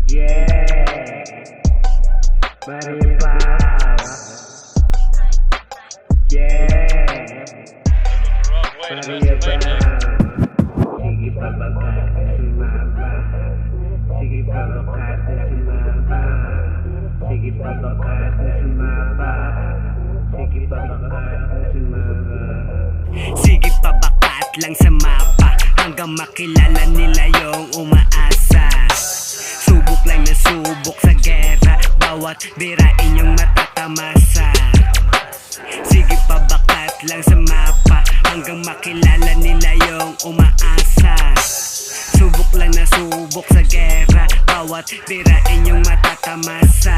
Yeah, Maripaz. Yeah, Maripaz. Sige pa bakat na sumama. Sige pa bakat na sumama. Sige pa bakat na sumama. Sige pa bakat na sumama. Sige pa bakat lang sa mapa hanggang makilala nila yung umaasa. Subok lang na subok sa gera, bawat birain yung matatamasa. Sige pa bakat lang sa mapa hanggang makilala nila yung umaasa. Subok lang na subok sa gera, bawat birain yung matatamasa.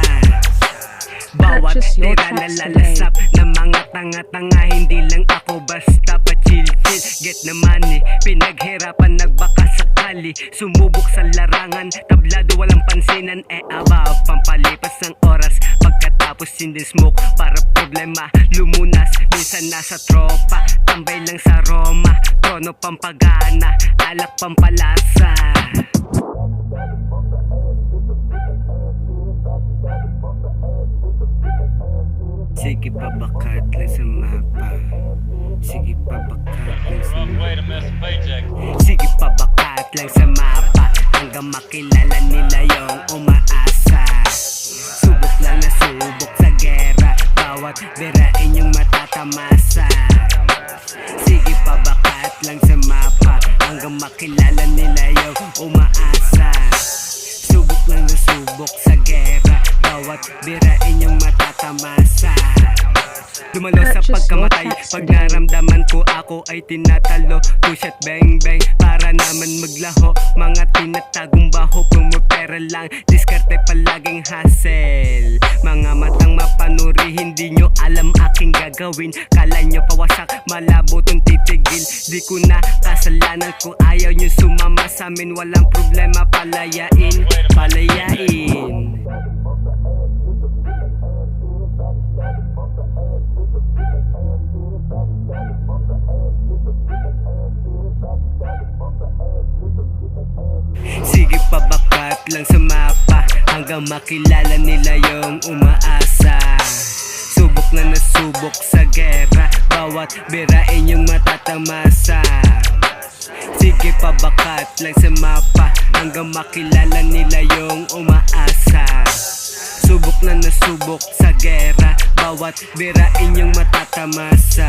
Bawat tira na lalasap ng mga tanga-tanga. Hindi lang ako basta pa-chill-chill. Get na money, pinaghirapan nagbaka sakali. Sumubok sa larangan, tablado walang pansinan. Aba, pampalipas ng oras. Pagkatapos hindi smoke para problema lumunas. Minsan nasa tropa, tambay lang sa Roma. Trono pampagana, alak pampalasa. Sige pa bakat lang sa mapa. Sige pa bakat lang sa mapa. Sige pa bakat lang sa mapa hanggang makilala nila yung umaasa. Subok lang na subok sa gera, bawat birain yung matatamasa. Sige pa bakat lang sa mapa hanggang makilala nila yung umaasa. Subok lang na subok sa gera, bawat birain yung matatamasa. Lumalo sa pagkamatay, pag naramdaman ko ako ay tinatalo. Two shot bang bang, para naman maglaho. Mga tinatagong baho, pumupera lang, diskarte palaging hassle. Mga matang mapanuri, hindi nyo alam aking gagawin. Kala nyo pawasak, malabo tong titigil. Di ko na kasalanan kung ayaw nyo sumama sa amin. Walang problema, palayain, palayain. Sige pa bakat lang sa mapa hanggang makilala nila yung umaasa. Subok na nasubok sa gera, bawat birain yung matatamasa. Sige pa bakat lang sa mapa hanggang makilala nila yung umaasa. Subok na nasubok sa gera, bawat birain yung matatamasa.